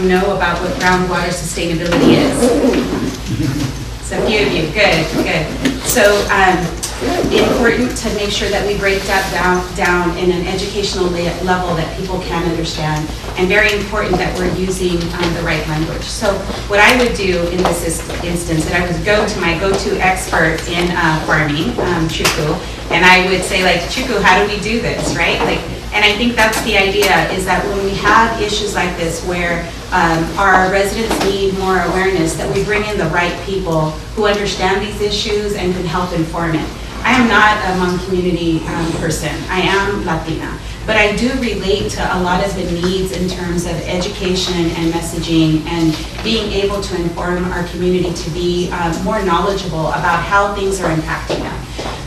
Know about what groundwater sustainability is. So a few of you, good. So important to make sure that we break that down in an educational level that people can understand, and very important that we're using the right language. So what I would do in this instance, that I would go to my go-to expert in farming, Chuku, and I would say, like, Chuku, how do we do this, right? And I think that's the idea, is that when we have issues like this where our residents need more awareness, that we bring in the right people who understand these issues and can help inform it. I am not a Hmong community person. I am Latina, but I do relate to a lot of the needs in terms of education and messaging and being able to inform our community to be more knowledgeable about how things are impacting them.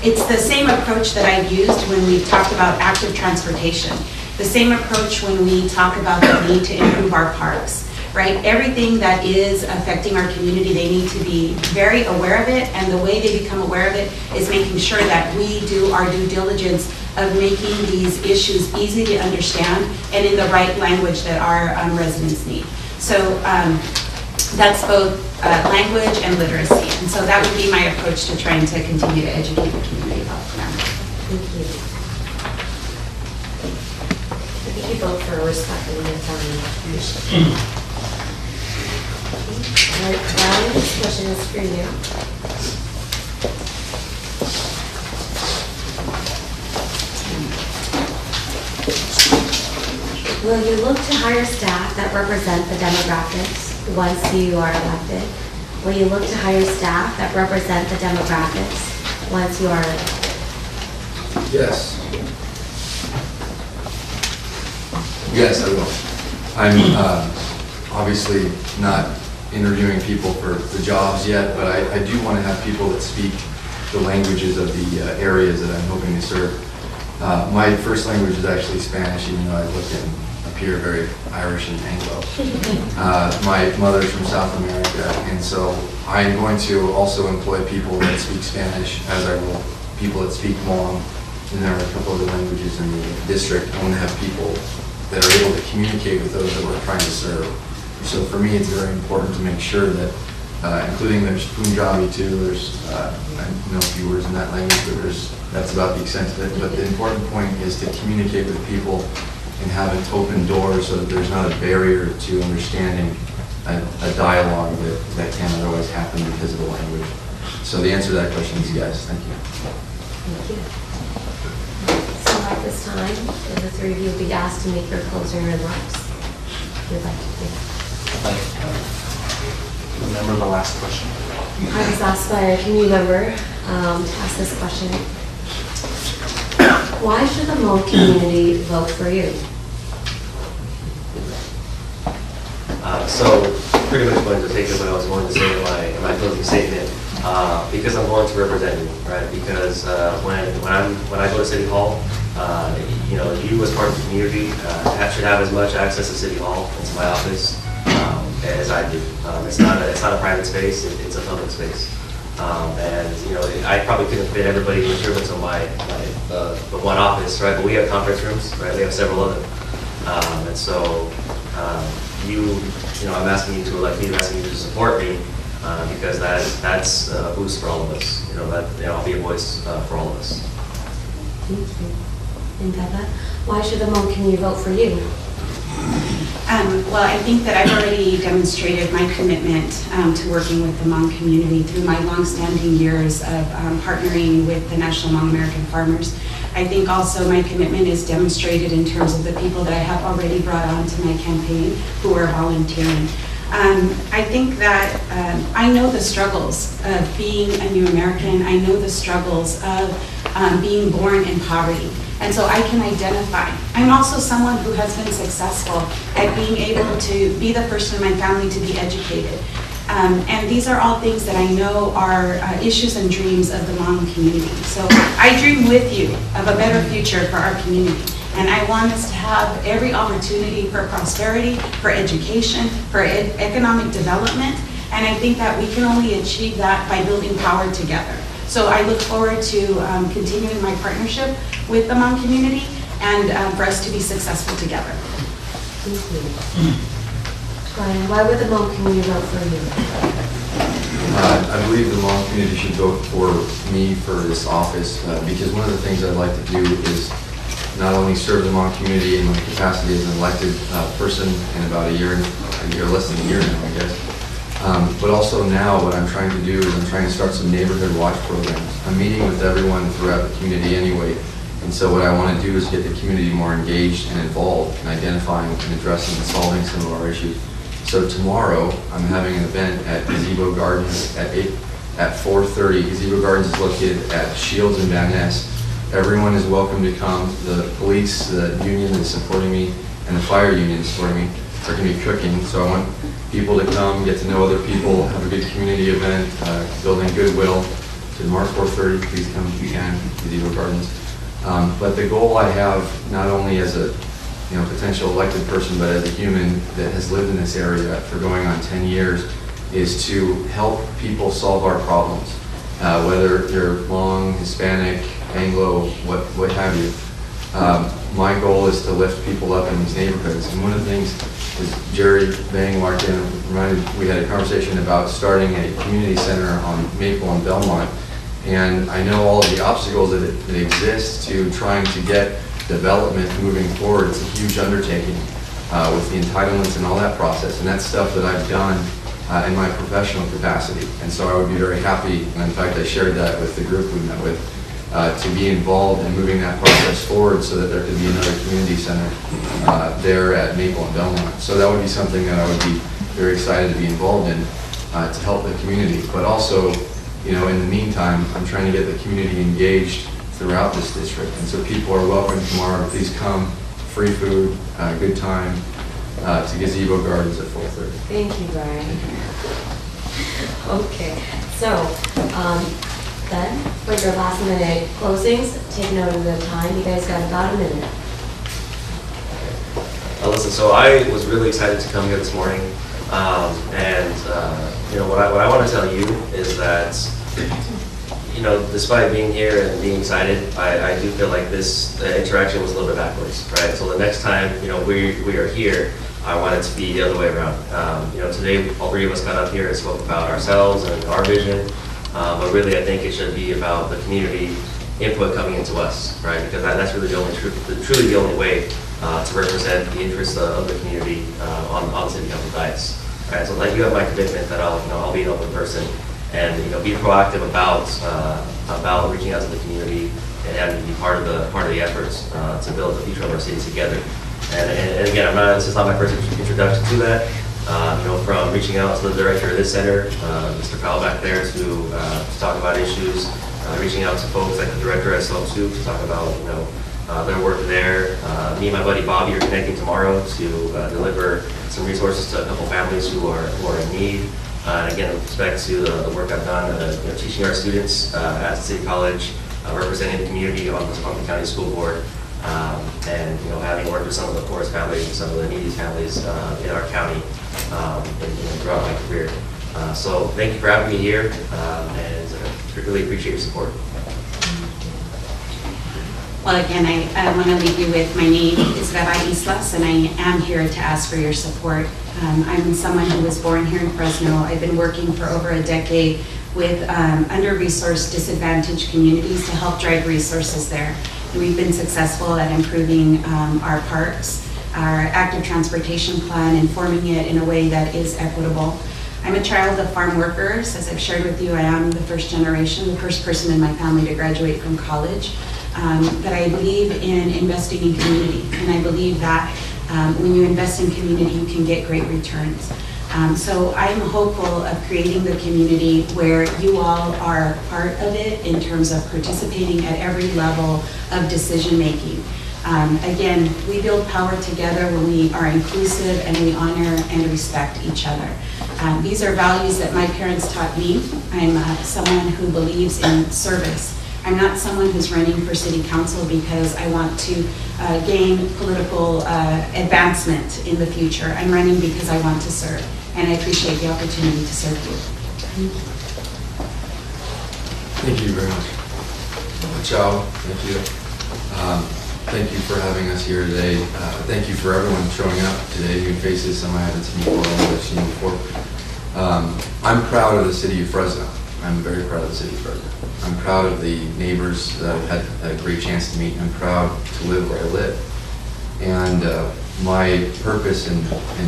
It's the same approach that I've used when we talked about active transportation, the same approach when we talk about the need to improve our parks. Right? Everything that is affecting our community, they need to be very aware of it, and the way they become aware of it is making sure that we do our due diligence of making these issues easy to understand and in the right language that our residents need. So that's both language and literacy, and so that would be my approach to trying to continue to educate the community about grammar. Thank you. Thank you both for respecting the time. All right, Brian, this question is for you. Will you look to hire staff that represent the demographics once you are elected? Will you look to hire staff that represent the demographics once you are elected? Yes. Yes, I will. I'm obviously not interviewing people for the jobs yet, but I do want to have people that speak the languages of the areas that I'm hoping to serve. My first language is actually Spanish, even though I look and appear very Irish and Anglo. My mother's from South America, and so I'm going to also employ people that speak Spanish, as I will people that speak Hmong, and there are a couple other languages in the district. I want to have people that are able to communicate with those that we're trying to serve. So for me, it's very important to make sure that, including there's Punjabi too, there's, I know a few words in that language, but that's about the extent of it. But the important point is to communicate with people and have an open door so that there's not a barrier to understanding a dialogue that can otherwise happen because of the language. So the answer to that question is yes. Thank you. Thank you. So at this time, the three of you will be asked to make your closing remarks. If you'd like to take. Remember the last question? I was asked by a community member to ask this question. Why should the Hmong community vote for you? So pretty much going to take what I was going to say in my closing statement, because I'm going to represent you, right? Because when I go to City Hall, you as part of the community should have as much access to City Hall and to my office as I do. It's not a private space; it's a public space. And I probably couldn't fit everybody in Sherman to my one office, right? But we have conference rooms, right? We have several of them, and so I'm asking you to elect me, I'm asking you to support me, because that's a boost for all of us. I'll be a voice for all of us. Thank you. And Beba, why should the Hmong community vote for you? Well, I think that I've already demonstrated my commitment to working with the Hmong community through my long-standing years of partnering with the National Hmong American Farmers. I think also my commitment is demonstrated in terms of the people that I have already brought on to my campaign who are volunteering. I think that I know the struggles of being a new American. I know the struggles of being born in poverty. And so I can identify. I'm also someone who has been successful at being able to be the first in my family to be educated. And these are all things that I know are issues and dreams of the Hmong community. So I dream with you of a better future for our community. And I want us to have every opportunity for prosperity, for education, for economic development. And I think that we can only achieve that by building power together. So I look forward to continuing my partnership with the Hmong community and for us to be successful together. Thank you. Brian, why would the Hmong community vote for you? I believe the Hmong community should vote for me for this office because one of the things I'd like to do is not only serve the Hmong community in my capacity as an elected person in about a year, less than a year now, I guess, but also now what I'm trying to do is I'm trying to start some neighborhood watch programs. I'm meeting with everyone throughout the community anyway, and so what I want to do is get the community more engaged and involved in identifying and addressing and solving some of our issues. So tomorrow, I'm having an event at Gazebo Gardens at 4:30. Gazebo Gardens is located at Shields and Van Ness. Everyone is welcome to come. The police, the union is supporting me, and the fire union is supporting me. They're going to be cooking, so I want people to come, get to know other people, have a good community event, building goodwill. So tomorrow 4:30, please come if you can, Gazebo Gardens. But the goal I have, not only as a potential elected person, but as a human that has lived in this area for going on 10 years, is to help people solve our problems. Whether you're Hmong, Hispanic, Anglo, what have you. My goal is to lift people up in these neighborhoods. And one of the things is Jerry Bang walked in and we had a conversation about starting a community center on Maple and Belmont. And I know all of the obstacles that exist to trying to get development moving forward. It's a huge undertaking with the entitlements and all that process, and that's stuff that I've done in my professional capacity. And so I would be very happy, and in fact I shared that with the group we met with, to be involved in moving that process forward so that there could be another community center there at Maple and Belmont. So that would be something that I would be very excited to be involved in to help the community. But also, in the meantime, I'm trying to get the community engaged throughout this district. And so people are welcome tomorrow. Please come. Free food, good time to Gazebo Gardens at 4:30. Thank you, Brian. Okay, so then for your last minute closings, take note of the time. You guys got about a minute. Listen, so I was really excited to come here this morning, what I want to tell you is that despite being here and being excited, I do feel like this interaction was a little bit backwards, right? So the next time, we are here, I want it to be the other way around. Today, all three of us got up here and spoke about ourselves and our vision, but really I think it should be about the community input coming into us, right? Because that's really truly the only way to represent the interests of the community on city council diets, right? So you have my commitment that I'll be an open person and be proactive about reaching out to the community and having to be part of the efforts to build the future of our city together. And again, this is not my first introduction to that. From reaching out to the director of this center, Mr. Powell back there, to talk about issues, reaching out to folks like the director at SOAP to talk about their work there. Me and my buddy Bobby are connecting tomorrow to deliver some resources to a couple families who are in need. And again, with respect to the work I've done, teaching our students at City College, representing the community on the county school board, and having worked with some of the poorest families and some of the neediest families in our county throughout my career. So thank you for having me here, and really appreciate your support. Well, again, I want to leave you with my name is Rabbi Islas, and I am here to ask for your support. I'm someone who was born here in Fresno. I've been working for over a decade with under-resourced, disadvantaged communities to help drive resources there. And we've been successful at improving our parks, our active transportation plan, and forming it in a way that is equitable. I'm a child of farm workers. As I've shared with you, I am the first generation, the first person in my family to graduate from college. But I believe in investing in community, and I believe that when you invest in community, you can get great returns. So I'm hopeful of creating the community where you all are part of it in terms of participating at every level of decision making. Again, we build power together when we are inclusive and we honor and respect each other. These are values that my parents taught me. I'm someone who believes in service. I'm not someone who's running for city council because I want to gain political advancement in the future. I'm running because I want to serve, and I appreciate the opportunity to serve you. Thank you very much. Ciao, thank you. Thank you for having us here today. Thank you for everyone showing up today. New faces, some I haven't seen before, some I've seen before. I'm proud of the city of Fresno. I'm very proud of the city of Fresno. I'm proud of the neighbors that I've had a great chance to meet. I'm proud to live where I live. And my purpose in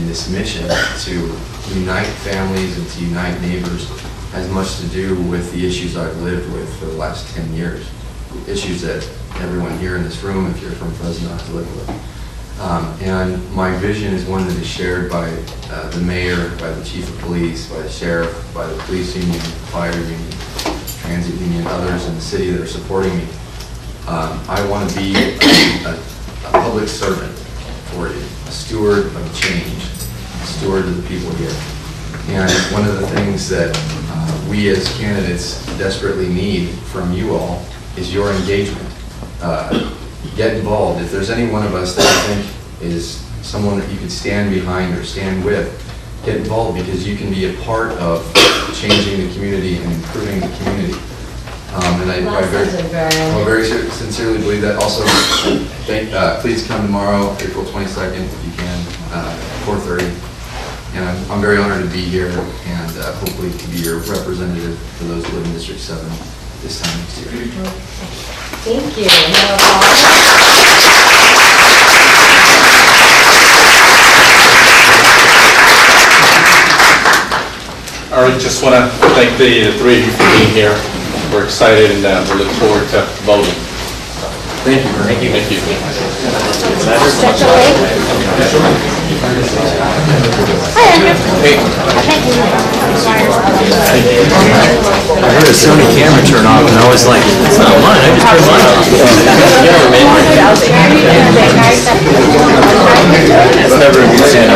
this mission to unite families and to unite neighbors has much to do with the issues I've lived with for the last 10 years. Issues that everyone here in this room, if you're from Fresno, has lived with. And my vision is one that is shared by the mayor, by the chief of police, by the sheriff, by the police union, fire union, transit union, others in the city that are supporting me. I want to be a public servant for you, a steward of change, a steward of the people here. And one of the things that we as candidates desperately need from you all is your engagement. Get involved. If there's any one of us that you think is someone that you could stand behind or stand with, get involved, because you can be a part of changing the community and improving the community. And I very sincerely believe that. Also, please come tomorrow, April 22nd, if you can, 4:30. And I'm very honored to be here and hopefully to be your representative for those who live in District 7 this time next year. Thank you. I just want to thank the three of you for being here. We're excited and we look forward to voting. Thank you. Thank you. Thank you. I heard a Sony camera turn off and I was like, it's not mine, I just turned mine off. It's never a good sign.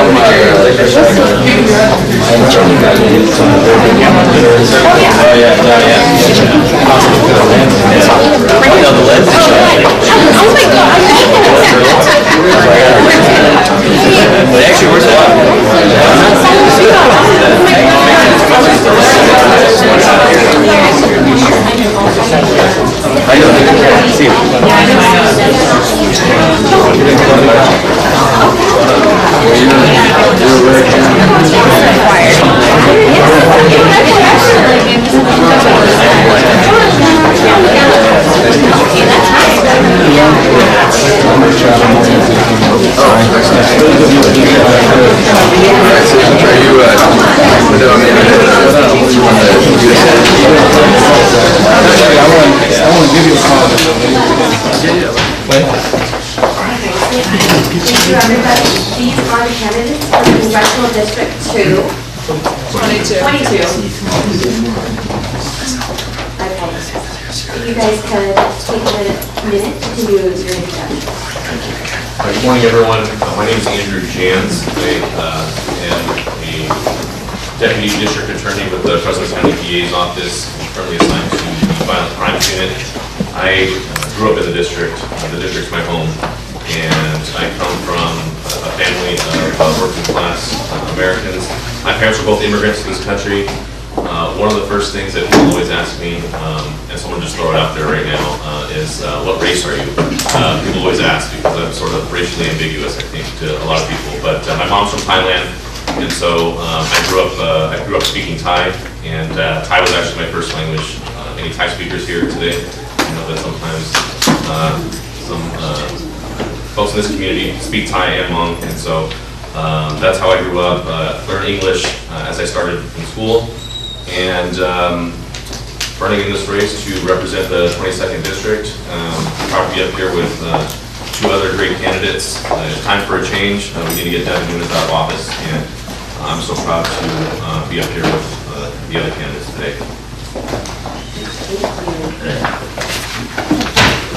But actually works a lot. I don't see it. Thank you, everybody. These are the candidates for Congressional District 2. 22. Okay. If you guys could take a minute to do your introduction. Good morning, everyone. My name is Andrew Jans. I am a Deputy District Attorney with the Fresno County DA's office, currently assigned to the Violent Crimes Unit. I grew up in the district. The district's my home, and I come from a family of working class Americans. My parents were both immigrants to this country. One of the first things that people always ask me, and someone just throw it out there right now, is what race are you? People always ask because I'm sort of racially ambiguous, I think, to a lot of people. But my mom's from Thailand, and so I grew up speaking Thai, and Thai was actually my first language. Any Thai speakers here today? I know that sometimes some folks in this community speak Thai and Hmong, and so that's how I grew up. Learned English as I started in school, and running in this race to represent the 22nd District. Proud to be up here with two other great candidates. It's time for a change. We need to get Devin Nunes out of office, and I'm so proud to be up here with the other candidates today.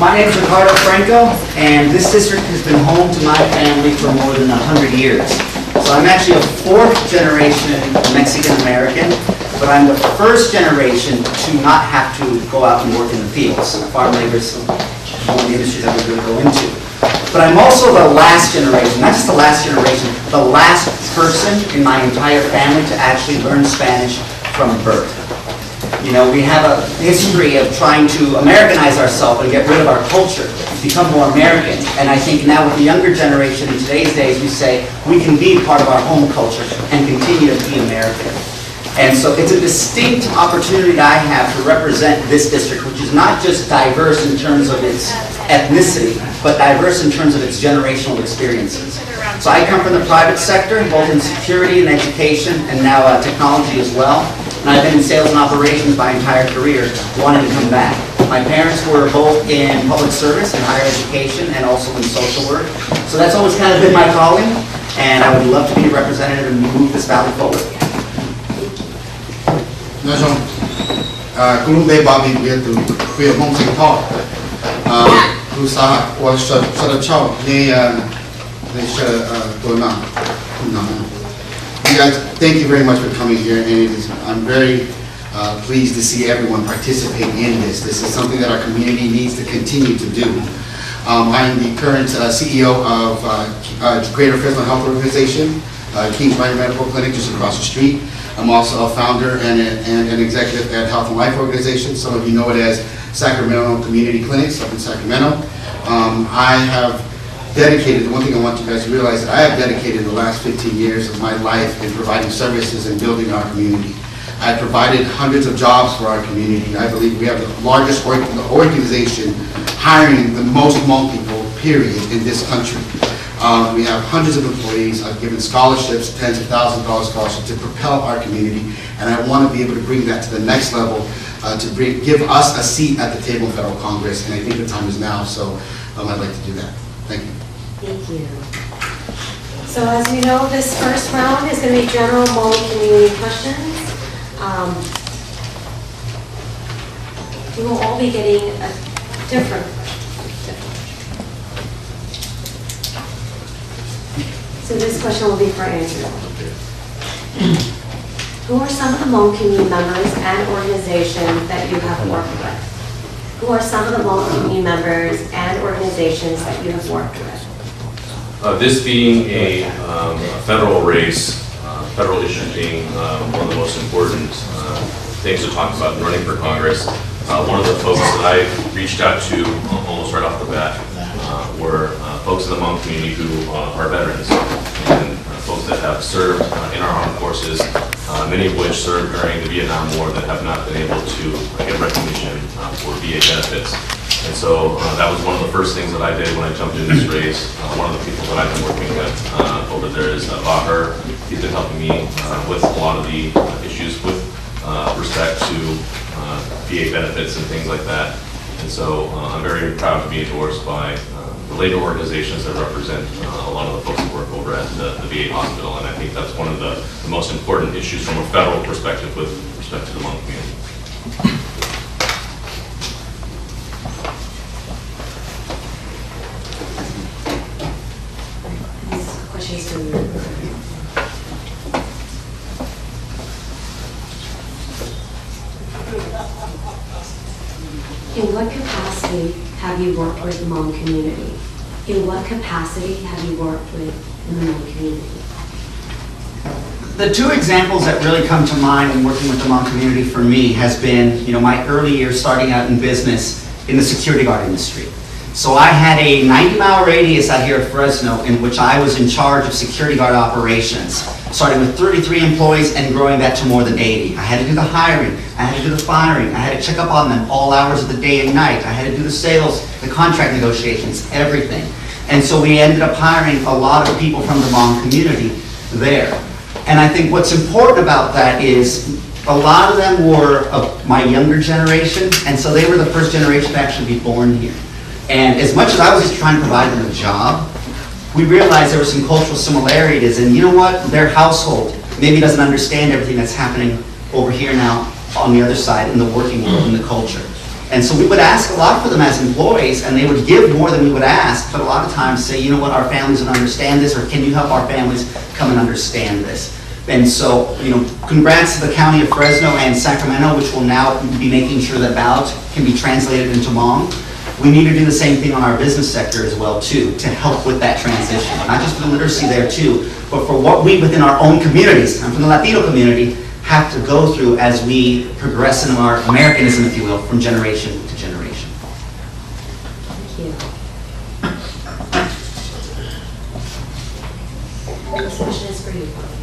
My name is Ricardo Franco, and this district has been home to my family for more than 100 years. So I'm actually a fourth generation Mexican-American, but I'm the first generation to not have to go out and work in the fields. Farm labor is one of the industries that we're going to go into. But I'm also the last generation, not just the last generation, the last person in my entire family to actually learn Spanish from birth. You know, we have a history of trying to Americanize ourselves and get rid of our culture, become more American. And I think now with the younger generation in today's days, we say we can be part of our home culture and continue to be American. And so it's a distinct opportunity that I have to represent this district, which is not just diverse in terms of its ethnicity, but diverse in terms of its generational experiences. So I come from the private sector, both in security and education, and now technology as well. And I've been in sales and operations my entire career, wanting to come back. My parents were both in public service and higher education and also in social work. So that's always kind of been my calling, and I would love to be a representative and move this valley forward. Nói chung, cũng lúc đây bà bị biệt từ phía mong sinh thọ, lúc xã hội sẽ được chào nên sẽ tôi nào cũng nào. You guys, thank you very much for coming here, and I'm very pleased to see everyone participate in this. This is something that our community needs to continue to do. I am the current CEO of Greater Fresno Health Organization, King's Biomedical Clinic just across the street. I'm also a founder and an executive at Health and Life Organization. Some of you know it as Sacramento Community Clinics up in Sacramento. I have dedicated, the one thing I want you guys to realize, that I have dedicated the last 15 years of my life in providing services and building our community. I provided hundreds of jobs for our community. I believe we have the largest organization hiring the most Hmong people, period, in this country. We have hundreds of employees. I've given scholarships, tens of thousands of dollars scholarships to propel our community, and I want to be able to bring that to the next level, give us a seat at the table in federal Congress, and I think the time is now, so I'd like to do that. Thank you. Thank you. So as you know, this first round is going to be general Hmong community questions. We will all be getting a different question. So this question will be for Andrew. Who are some of the Hmong community members and organizations that you have worked with? Who are some of the Hmong community members and organizations that you have worked with? This being a federal race, federal issues being one of the most important things to talk about in running for Congress, one of the folks that I reached out to almost right off the bat were folks in the Hmong community who are veterans and folks that have served in our armed forces, many of which served during the Vietnam War that have not been able to get recognition for VA benefits. And so that was one of the first things that I did when I jumped in this race. One of the people that I've been working with over there is Baher. He's been helping me with a lot of the issues with respect to VA benefits and things like that. And so I'm very proud to be endorsed by related organizations that represent a lot of the folks who work over at the VA hospital, and I think that's one of the most important issues from a federal perspective with respect to the Hmong community. These questions to you. In what capacity have you worked with the Hmong community? In what capacity have you worked with the Hmong community? The two examples that really come to mind in working with the Hmong community for me has been, my early years starting out in business in the security guard industry. So I had a 90-mile radius out here at Fresno in which I was in charge of security guard operations, starting with 33 employees and growing that to more than 80. I had to do the hiring, I had to do the firing, I had to check up on them all hours of the day and night, I had to do the sales, the contract negotiations, everything. And so we ended up hiring a lot of people from the Hmong community there. And I think what's important about that is a lot of them were of my younger generation, and so they were the first generation to actually be born here. And as much as I was just trying to provide them a job, we realized there were some cultural similarities, and you know what? Their household maybe doesn't understand everything that's happening over here now on the other side in the working world, in the culture. And so we would ask a lot for them as employees, and they would give more than we would ask, but a lot of times say, you know what, our families don't understand this, or can you help our families come and understand this? And so, congrats to the County of Fresno and Sacramento, which will now be making sure that ballots can be translated into Hmong. We need to do the same thing on our business sector as well, too, to help with that transition. Not just for the literacy there, too, but for what we within our own communities, I'm from the Latino community, have to go through as we progress in our Americanism, if you will, from generation to generation. Thank you. This question is for you, Bobby.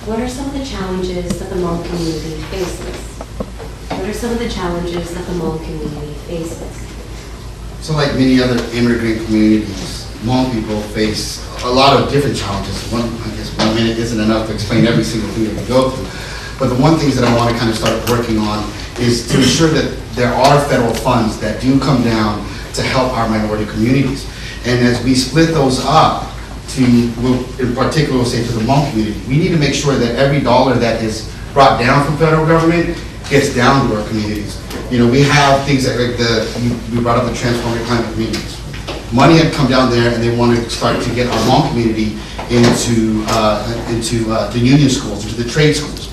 What are some of the challenges that the Hmong community faces? What are some of the challenges that the Hmong community faces? So like many other immigrant communities, Hmong people face a lot of different challenges. I guess 1 minute isn't enough to explain every single thing that we go through. But the one thing that I want to kind of start working on is to ensure that there are federal funds that do come down to help our minority communities. And as we split those up to, in particular, we'll say to the Hmong community, we need to make sure that every dollar that is brought down from federal government gets down to our communities. You know, we have things that like we brought up the Transforming Climate Communities. Money had come down there and they want to start to get our Hmong community into the union schools, into the trade schools.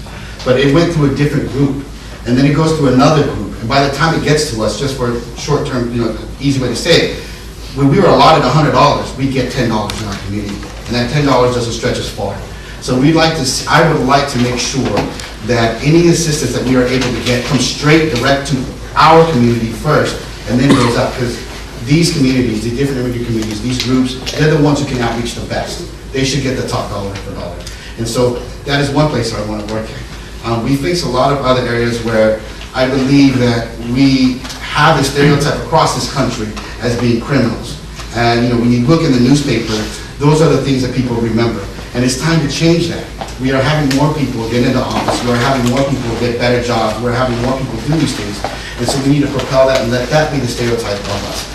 But it went through a different group and then it goes through another group. And by the time it gets to us, just for short term, you know, easy way to say it, when we were allotted $100, we get $10 in our community. And that $10 doesn't stretch us far. So we'd like to, I would like to make sure that any assistance that we are able to get comes straight direct to our community first and then goes up, because these communities, the different immigrant communities, these groups, they're the ones who can outreach the best. They should get the top dollar for dollar. And so that is one place that I want to work in. We face a lot of other areas where I believe that we have a stereotype across this country as being criminals. And you know, when you look in the newspaper, those are the things that people remember. And it's time to change that. We are having more people get into office. We are having more people get better jobs. We're having more people do these things. And so we need to propel that and let that be the stereotype of us.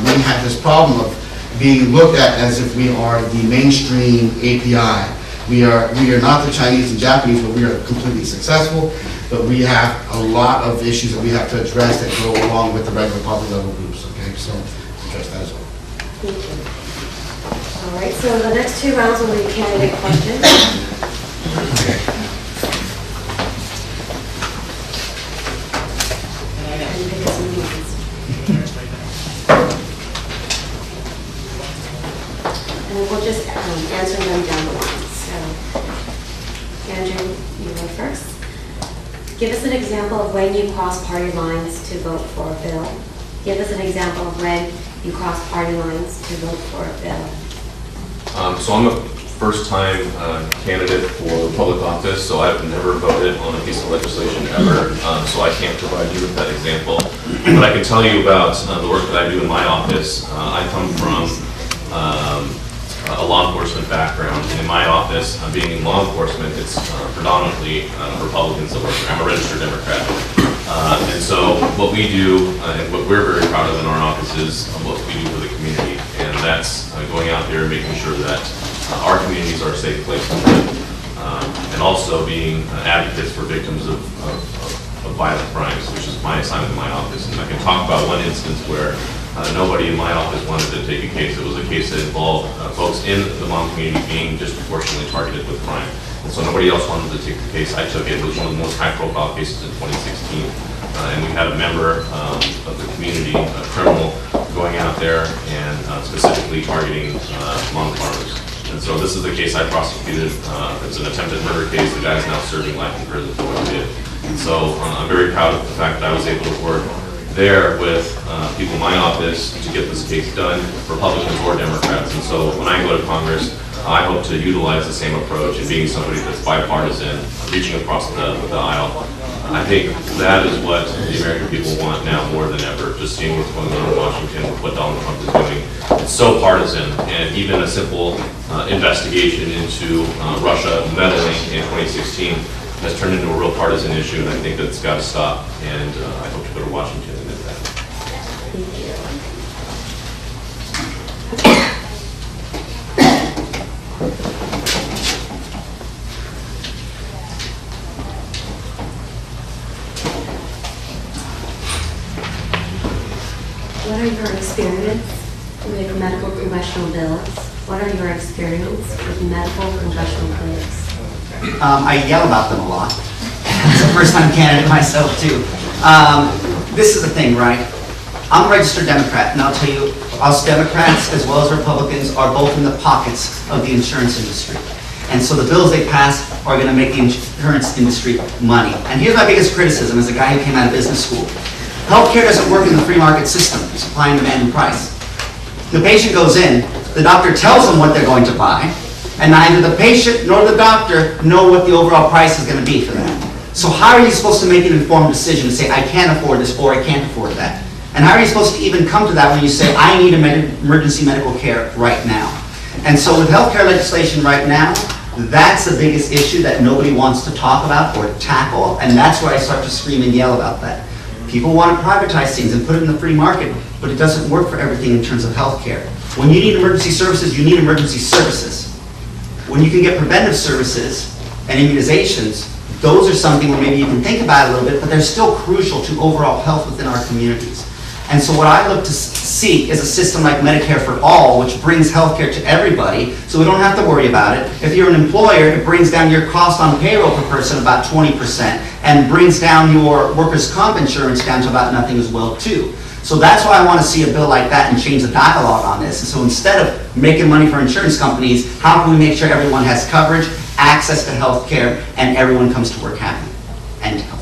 We have this problem of being looked at as if we are the mainstream API. We are not the Chinese and Japanese, but we are completely successful. But we have a lot of issues that we have to address that go along with the regular public level groups. Okay, so address that as well. Thank you. All right, so the next 2 rounds will be candidate questions. And pick some leads. And we'll just answer them down the line. So, Andrew, you go first. Give us an example of when you cross party lines to vote for a bill. Give us an example of when you cross party lines to vote for a bill. So I'm a first-time candidate for public office, so I've never voted on a piece of legislation ever, so I can't provide you with that example. But I can tell you about the work that I do in my office. I come from a law enforcement background, and in my office, being in law enforcement, it's predominantly Republicans that work there. I'm a registered Democrat. And so what we do, and what we're very proud of in our office is what we do for the community. And that's going out there and making sure that our communities are a safe place to live. And also being advocates for victims of violent crimes, which is my assignment in my office. And I can talk about one instance where nobody in my office wanted to take a case. It was a case that involved folks in the Hmong community being disproportionately targeted with crime. And so nobody else wanted to take the case. I took it. It was one of the most high-profile cases in 2016. And we had a member of the community, a criminal, going out there and specifically targeting Hmong farmers. And so this is the case I prosecuted. It's an attempted murder case. The guy is now serving life in prison for what he did. And so I'm very proud of the fact that I was able to work there with people in my office to get this case done, Republicans or Democrats. And so when I go to Congress, I hope to utilize the same approach and being somebody that's bipartisan, reaching across the aisle. I think that is what the American people want now more than ever, just seeing what's going on in Washington with what Donald Trump is doing. It's so partisan, and even a simple investigation into Russia meddling in 2016 has turned into a real partisan issue, and I think that's got to stop, and I hope to go to Washington and do that. Thank you. What are your experience with medical congressional bills? What are your experience with medical congressional bills? I yell about them a lot. It's a first-time candidate myself, too. This is the thing, right? I'm a registered Democrat, and I'll tell you, us Democrats as well as Republicans are both in the pockets of the insurance industry. And so the bills they pass are going to make the insurance industry money. And here's my biggest criticism as a guy who came out of business school. Healthcare doesn't work in the free market system, supply and demand and price. The patient goes in, the doctor tells them what they're going to buy, and neither the patient nor the doctor know what the overall price is going to be for that. So how are you supposed to make an informed decision to say, I can't afford this or I can't afford that? And how are you supposed to even come to that when you say, I need emergency medical care right now? And so with healthcare legislation right now, that's the biggest issue that nobody wants to talk about or tackle, and that's where I start to scream and yell about that. People want to privatize things and put it in the free market, but it doesn't work for everything in terms of healthcare. When you need emergency services, you need emergency services. When you can get preventive services and immunizations, those are something where maybe you can think about it a little bit, but they're still crucial to overall health within our communities. And so what I look to seek is a system like Medicare for All, which brings healthcare to everybody, so we don't have to worry about it. If you're an employer, it brings down your cost on payroll per person about 20%, and brings down your workers' comp insurance down to about nothing as well, too. So that's why I want to see a bill like that and change the dialogue on this. And so instead of making money for insurance companies, how can we make sure everyone has coverage, access to health care, and everyone comes to work happy and healthy?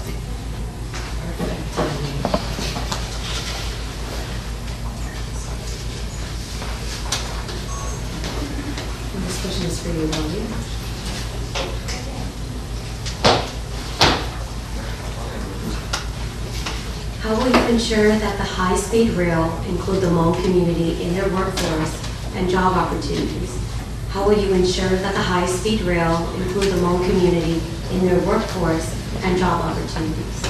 This question is for you, Bonnie. How will you ensure that the high-speed rail include the Hmong community in their workforce and job opportunities? How will you ensure that the high-speed rail include the Hmong community in their workforce and job opportunities?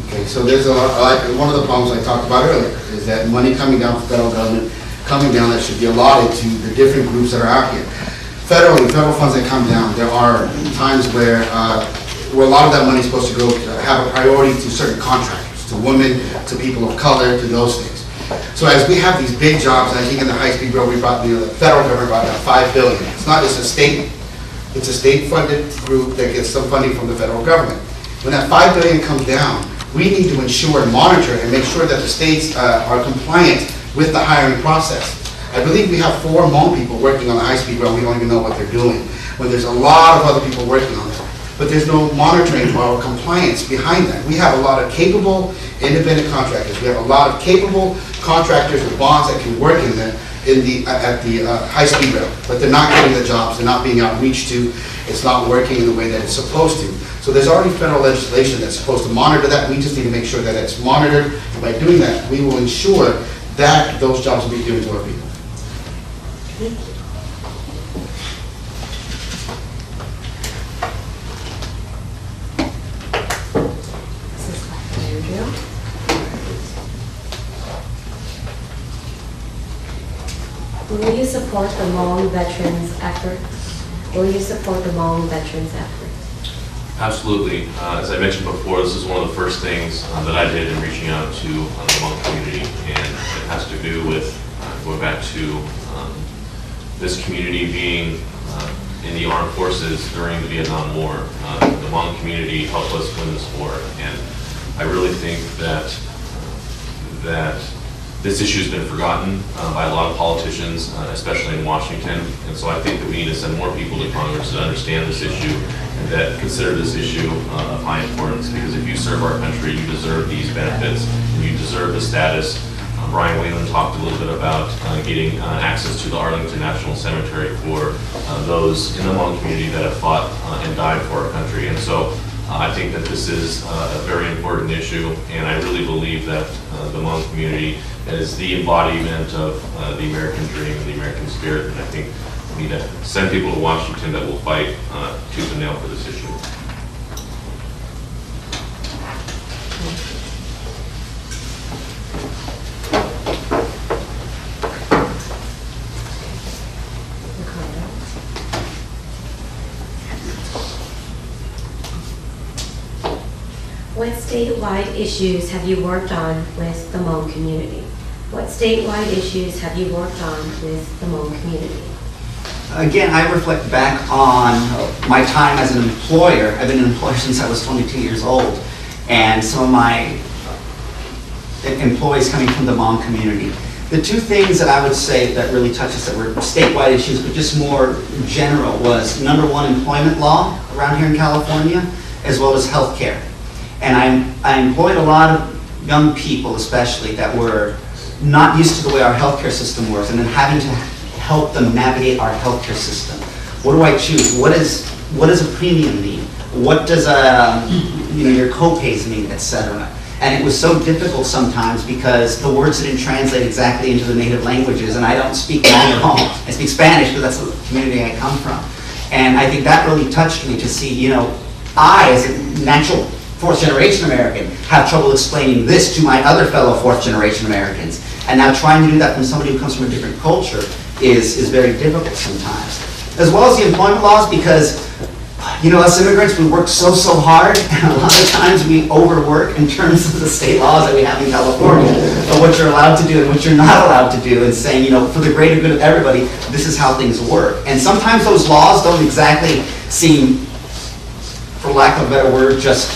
Okay, so there's a lot, like, one of the problems I talked about earlier is that money coming down from federal government, coming down that should be allotted to the different groups that are out here. Federal funds that come down, there are times where a lot of that money is supposed to go, have a priority to certain contractors, to women, to people of color, to those things. So as we have these big jobs, and I think in the high-speed rail, we brought, the federal government brought down $5 billion. It's not just a state, it's a state-funded group that gets some funding from the federal government. When that $5 billion comes down, we need to ensure and monitor and make sure that the states are compliant with the hiring process. I believe we have 4 Hmong people working on the high-speed rail, we don't even know what they're doing, when there's a lot of other people working on it. But there's no monitoring or compliance behind that. We have a lot of capable independent contractors. We have a lot of capable contractors with bonds that can work at the high-speed rail, but they're not getting the jobs. They're not being outreached to. It's not working in the way that it's supposed to. So there's already federal legislation that's supposed to monitor that. We just need to make sure that it's monitored. And by doing that, we will ensure that those jobs will be given to our people. Will you support the Hmong veterans' effort? Will you support the Hmong veterans' effort? Absolutely. As I mentioned before, this is one of the first things that I did in reaching out to the Hmong community, and it has to do with going back to this community being in the armed forces during the Vietnam War. The Hmong community helped us win this war, and I really think that this issue has been forgotten by a lot of politicians, especially in Washington. And so I think that we need to send more people to Congress that understand this issue and that consider this issue of high importance. Because if you serve our country, you deserve these benefits and you deserve the status. Brian Whalen talked a little bit about getting access to the Arlington National Cemetery for those in the Hmong community that have fought and died for our country. And so I think that this is a very important issue, and I really believe that the Hmong community is the embodiment of the American dream and the American spirit, and I think we need to send people to Washington that will fight tooth and nail for this issue. What statewide issues have you worked on with the Hmong community? What statewide issues have you worked on with the Hmong community? Again, I reflect back on my time as an employer. I've been an employer since I was 22 years old. And some of my employees coming from the Hmong community. The two things that I would say that really touched us that were statewide issues, but just more general, was number one, employment law around here in California, as well as healthcare. And I employed a lot of young people, especially, that were not used to the way our healthcare system works, and then having to help them navigate our healthcare system. What do I choose? What does a premium mean? What does your co-pays mean, etc. And it was so difficult sometimes because the words didn't translate exactly into the native languages, and I don't speak Hmong at home. I speak Spanish, but that's the community I come from. And I think that really touched me to see, I, as a natural fourth-generation American, have trouble explaining this to my other fellow fourth-generation Americans. And now trying to do that from somebody who comes from a different culture is very difficult sometimes. As well as the employment laws, because us immigrants, we work so hard, and a lot of times we overwork in terms of the state laws that we have in California, of what you're allowed to do and what you're not allowed to do, and saying, for the greater good of everybody, this is how things work. And sometimes those laws don't exactly seem, for lack of a better word, just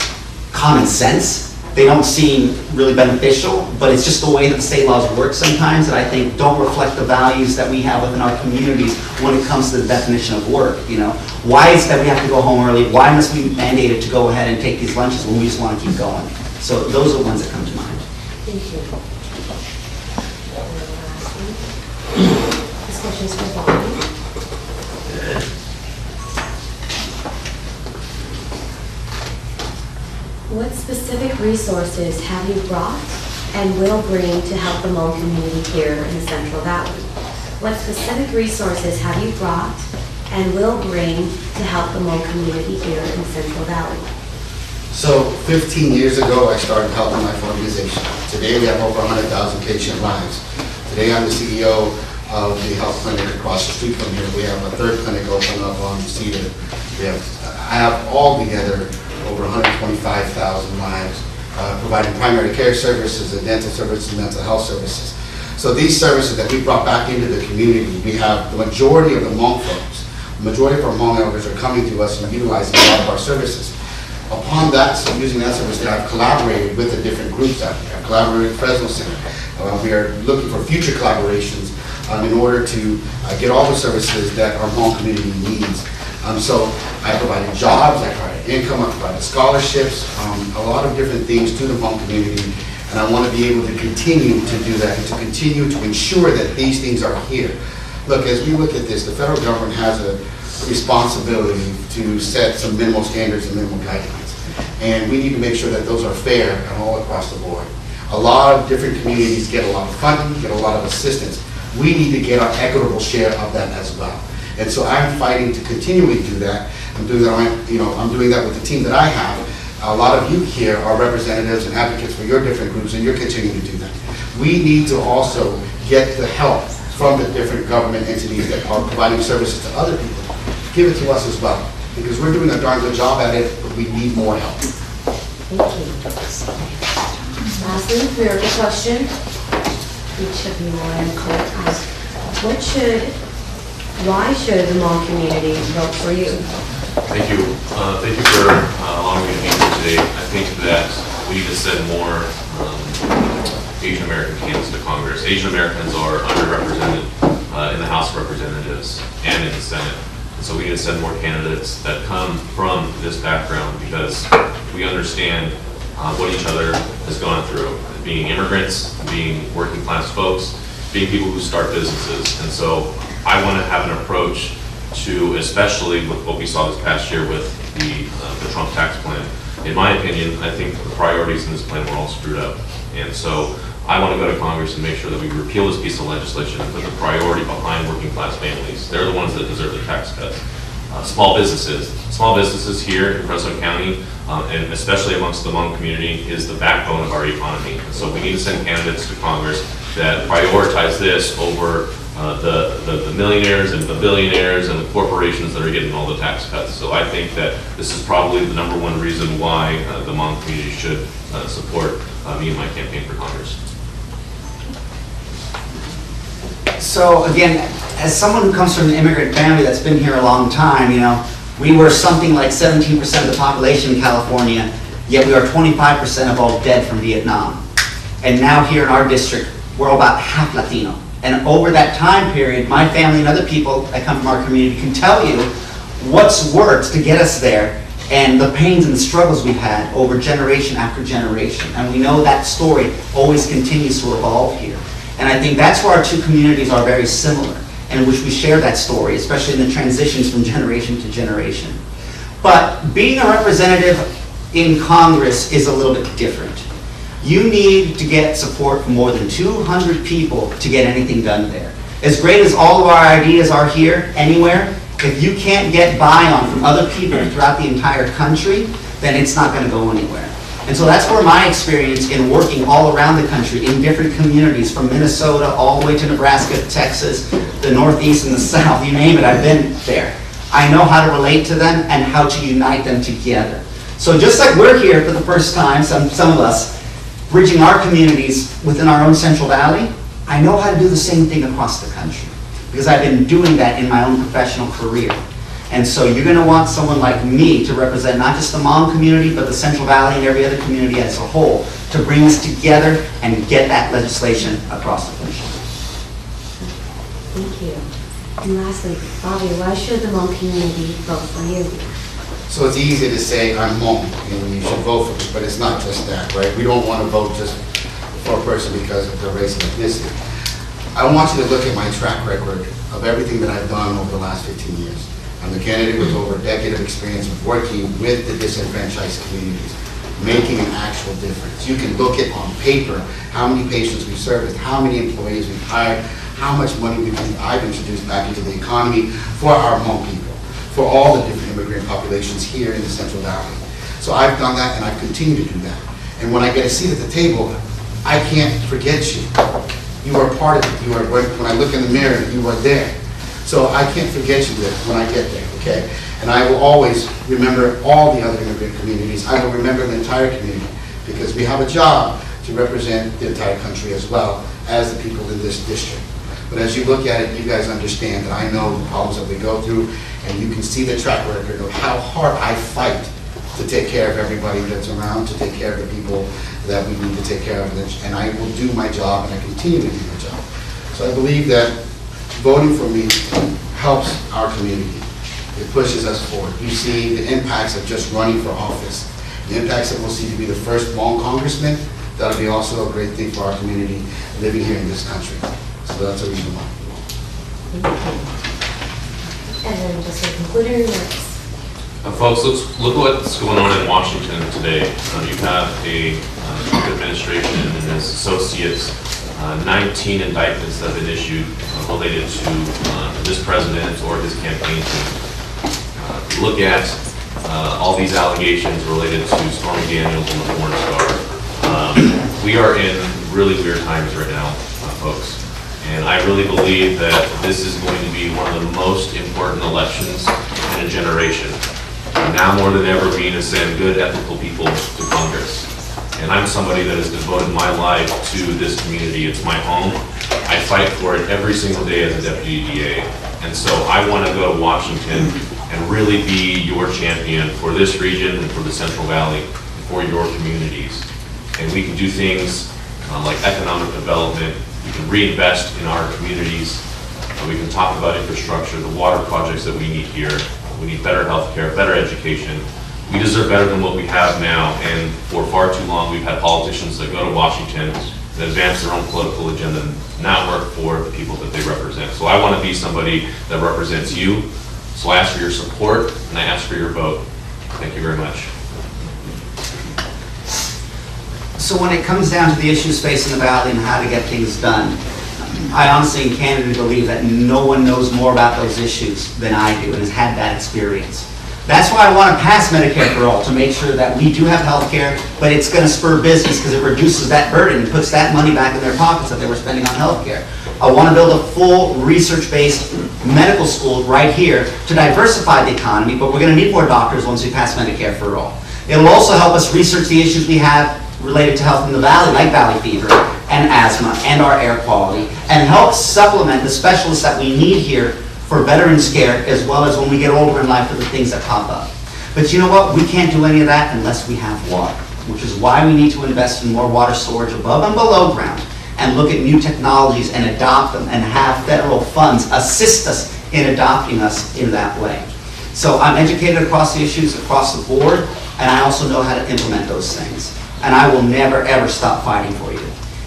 common sense. They don't seem really beneficial, but it's just the way that the state laws work sometimes that I think don't reflect the values that we have within our communities when it comes to the definition of work. Why is it that we have to go home early? Why must we be mandated to go ahead and take these lunches when we just want to keep going? So those are the ones that come to mind. Thank you. This question is for Bonnie. What specific resources have you brought and will bring to help the Hmong community here in the Central Valley? What specific resources have you brought and will bring to help the Hmong community here in the Central Valley? So 15 years ago, I started Health and Life Organization. Today, we have over 100,000 patient lives. Today, I'm the CEO of the health clinic across the street from here. We have a third clinic open up on Cedar. I have all together over 125,000 lives, providing primary care services and dental services and mental health services. So these services that we brought back into the community, we have the majority of the Hmong folks, the majority of our Hmong elders are coming to us and utilizing a lot of our services. Upon that, so using that service, that I've collaborated with the different groups out here. I've collaborated with Fresno Center. We are looking for future collaborations in order to get all the services that our Hmong community needs. So I provided jobs, I provided income, I provided scholarships, a lot of different things to the Hmong community, and I want to be able to continue to do that and to continue to ensure that these things are here. Look, as we look at this, the federal government has a responsibility to set some minimal standards and minimal guidelines, and we need to make sure that those are fair and all across the board. A lot of different communities get a lot of funding, get a lot of assistance. We need to get our equitable share of that as well. And so I'm fighting to continually do that. I'm doing that with the team that I have. A lot of you here are representatives and advocates for your different groups, and you're continuing to do that. We need to also get the help from the different government entities that are providing services to other people. Give it to us as well, because we're doing a darn good job at it, but we need more help. Thank you. Lastly, clerical question. Each of you will answer. Why should the Hmong community vote for you? Thank you. Thank you for allowing me to be here today. I think that we need to send more Asian American candidates to Congress. Asian Americans are underrepresented in the House of Representatives and in the Senate. And so we need to send more candidates that come from this background because we understand what each other has gone through. Being immigrants, being working class folks, being people who start businesses. And so I want to have an approach to, especially with what we saw this past year with the Trump tax plan. In my opinion, I think the priorities in this plan were all screwed up. And so I want to go to Congress and make sure that we repeal this piece of legislation and put the priority behind working class families. They're the ones that deserve the tax cuts. Small businesses here in Fresno County, and especially amongst the Hmong community, is the backbone of our economy. And so we need to send candidates to Congress that prioritize this over the millionaires and the billionaires and the corporations that are getting all the tax cuts. So I think that this is probably the number one reason why the Hmong community should support me in my campaign for Congress. So again, as someone who comes from an immigrant family that's been here a long time, we were something like 17% of the population in California, yet we are 25% of all dead from Vietnam. And now here in our district, we're about half Latino. And over that time period, my family and other people that come from our community can tell you what's worked to get us there and the pains and the struggles we've had over generation after generation. And we know that story always continues to evolve here. And I think that's where our two communities are very similar, and in which we share that story, especially in the transitions from generation to generation. But being a representative in Congress is a little bit different. You need to get support from more than 200 people to get anything done there. As great as all of our ideas are here, anywhere, if you can't get buy-on from other people throughout the entire country, then it's not going to go anywhere. And so that's where my experience in working all around the country in different communities, from Minnesota all the way to Nebraska, Texas, the Northeast and the South, you name it, I've been there. I know how to relate to them and how to unite them together. So just like we're here for the first time, some of us, bridging our communities within our own Central Valley, I know how to do the same thing across the country, because I've been doing that in my own professional career. And so you're going to want someone like me to represent not just the Hmong community, but the Central Valley and every other community as a whole, to bring us together and get that legislation across the country. Thank you. And lastly, Bobby, why should the Hmong community vote for you? So it's easy to say I'm Hmong and you should vote for me, but it's not just that, right? We don't want to vote just for a person because of their race and ethnicity. I want you to look at my track record of everything that I've done over the last 15 years. I'm a candidate with over a decade of experience of working with the disenfranchised communities, making an actual difference. You can look at on paper how many patients we've serviced, how many employees we've hired, how much money I've introduced back into the economy for our Hmong people, for all the different immigrant populations here in the Central Valley. So I've done that and I continue to do that. And when I get a seat at the table, I can't forget you. You are part of it. You are, when I look in the mirror, you are there. So I can't forget you when I get there, okay? And I will always remember all the other immigrant communities. I will remember the entire community, because we have a job to represent the entire country as well as the people in this district. But as you look at it, you guys understand that I know the problems that we go through, and you can see the track record of how hard I fight to take care of everybody that's around, to take care of the people that we need to take care of. And I will do my job, and I continue to do my job. So I believe that voting for me helps our community. It pushes us forward. You see the impacts of just running for office. The impacts that we'll see to be the first Hmong congressman. That'll be also a great thing for our community living here in this country. So that's a reason why. And then just a concluding remarks. Folks, look what's going on in Washington today. You have a Trump administration and his associates, 19 indictments that have been issued related to this president or his campaign team. Look at all these allegations related to Stormy Daniels and the porn star. We are in really weird times right now, folks. And I really believe that this is going to be one of the most important elections in a generation. Now more than ever, we need to send good, ethical people to Congress. And I'm somebody that has devoted my life to this community. It's my home. I fight for it every single day as a deputy DA. And so I want to go to Washington and really be your champion for this region and for the Central Valley, for your communities. And we can do things like economic development. We can reinvest in our communities. We can talk about infrastructure, the water projects that we need here. We need better health care, better education. We deserve better than what we have now, and for far too long we've had politicians that go to Washington and advance their own political agenda and not work for the people that they represent. So I want to be somebody that represents you. So I ask for your support and I ask for your vote. Thank you very much. So when it comes down to the issues facing the Valley and how to get things done, I honestly and candidly believe that no one knows more about those issues than I do and has had that experience. That's why I want to pass Medicare for All, to make sure that we do have health care, but it's going to spur business because it reduces that burden and puts that money back in their pockets that they were spending on health care. I want to build a full research-based medical school right here to diversify the economy, but we're going to need more doctors once we pass Medicare for All. It'll also help us research the issues we have related to health in the Valley, like valley fever and asthma and our air quality, and help supplement the specialists that we need here for veterans care, as well as when we get older in life for the things that pop up. But you know what? We can't do any of that unless we have water. which is why we need to invest in more water storage above and below ground, and look at new technologies and adopt them, and have federal funds assist us in adopting us in that way. So I'm educated across the issues across the board, and I also know how to implement those things. And I will never, ever stop fighting for you.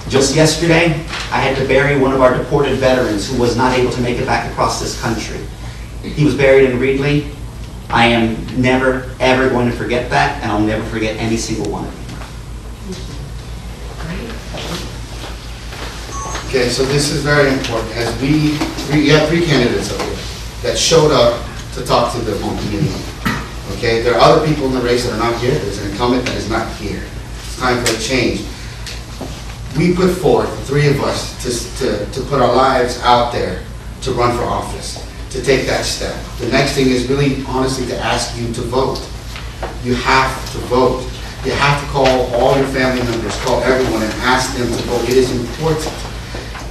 Just yesterday, I had to bury one of our deported veterans who was not able to make it back across this country. He was buried in Reedley. I am never, ever going to forget that, and I'll never forget any single one of you. Okay, so this is very important. As we have 3 candidates up here that showed up to talk to the Hmong community. Okay, there are other people in the race that are not here. There's an incumbent that is not here. It's time for a change. We put forth, the 3 of us, to put our lives out there to run for office, to take that step. The next thing is really, honestly, to ask you to vote. You have to vote. You have to call all your family members, call everyone, and ask them to vote. It is important.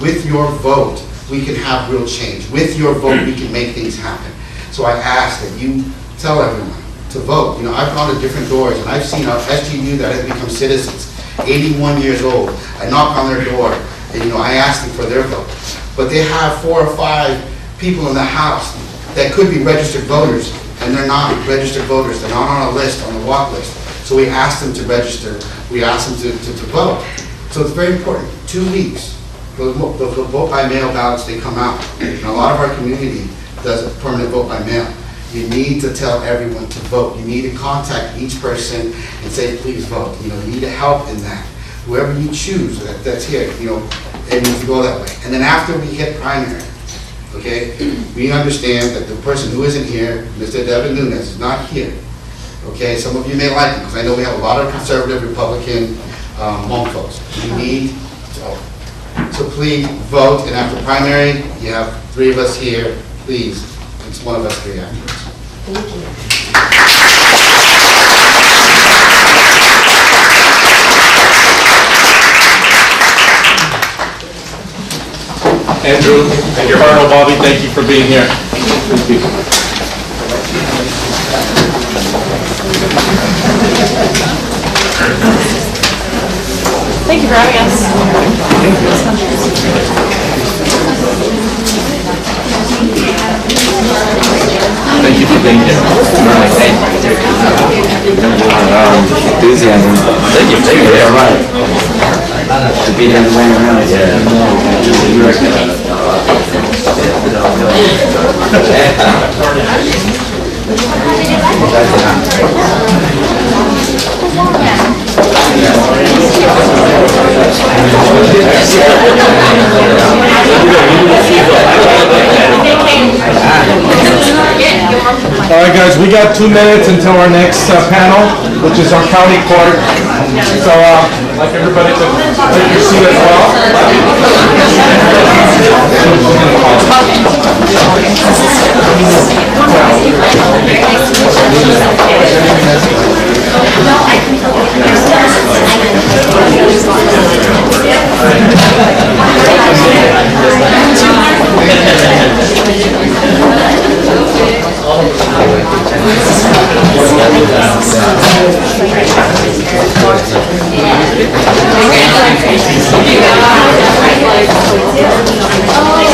With your vote, we can have real change. With your vote, we can make things happen. So I ask that you tell everyone to vote. You know, I've gone to different doors, and I've seen our SGU that have become citizens, 81 years old. I knock on their door, and I ask them for their vote. But they have 4 or 5 people in the house that could be registered voters, and they're not registered voters. They're not on a list, on the walk list. So we ask them to register. We ask them to vote. So it's very important. 2 weeks. The vote by mail ballots, they come out. And a lot of our community does a permanent vote by mail. You need to tell everyone to vote. You need to contact each person and say, please vote. You need help in that. Whoever you choose that's here, it needs to go that way. And then after we hit primary, okay, we understand that the person who isn't here, Mr. Devin Nunes, is not here. Okay, some of you may like him, because I know we have a lot of conservative Republican Hmong folks. You need to vote. So please vote, and after primary, you have 3 of us here. Please, it's one of us 3 afterwards. Thank you. Andrew, Cardinal Bobby, thank you for being here. Thank you for having us. Thank you for being here. Enthusiasm. Thank you. Yeah, right. To be there laying around. All right, guys, we got 2 minutes until our next panel, which is our county clerk. So, I'd like everybody to take your seat as well. Oh,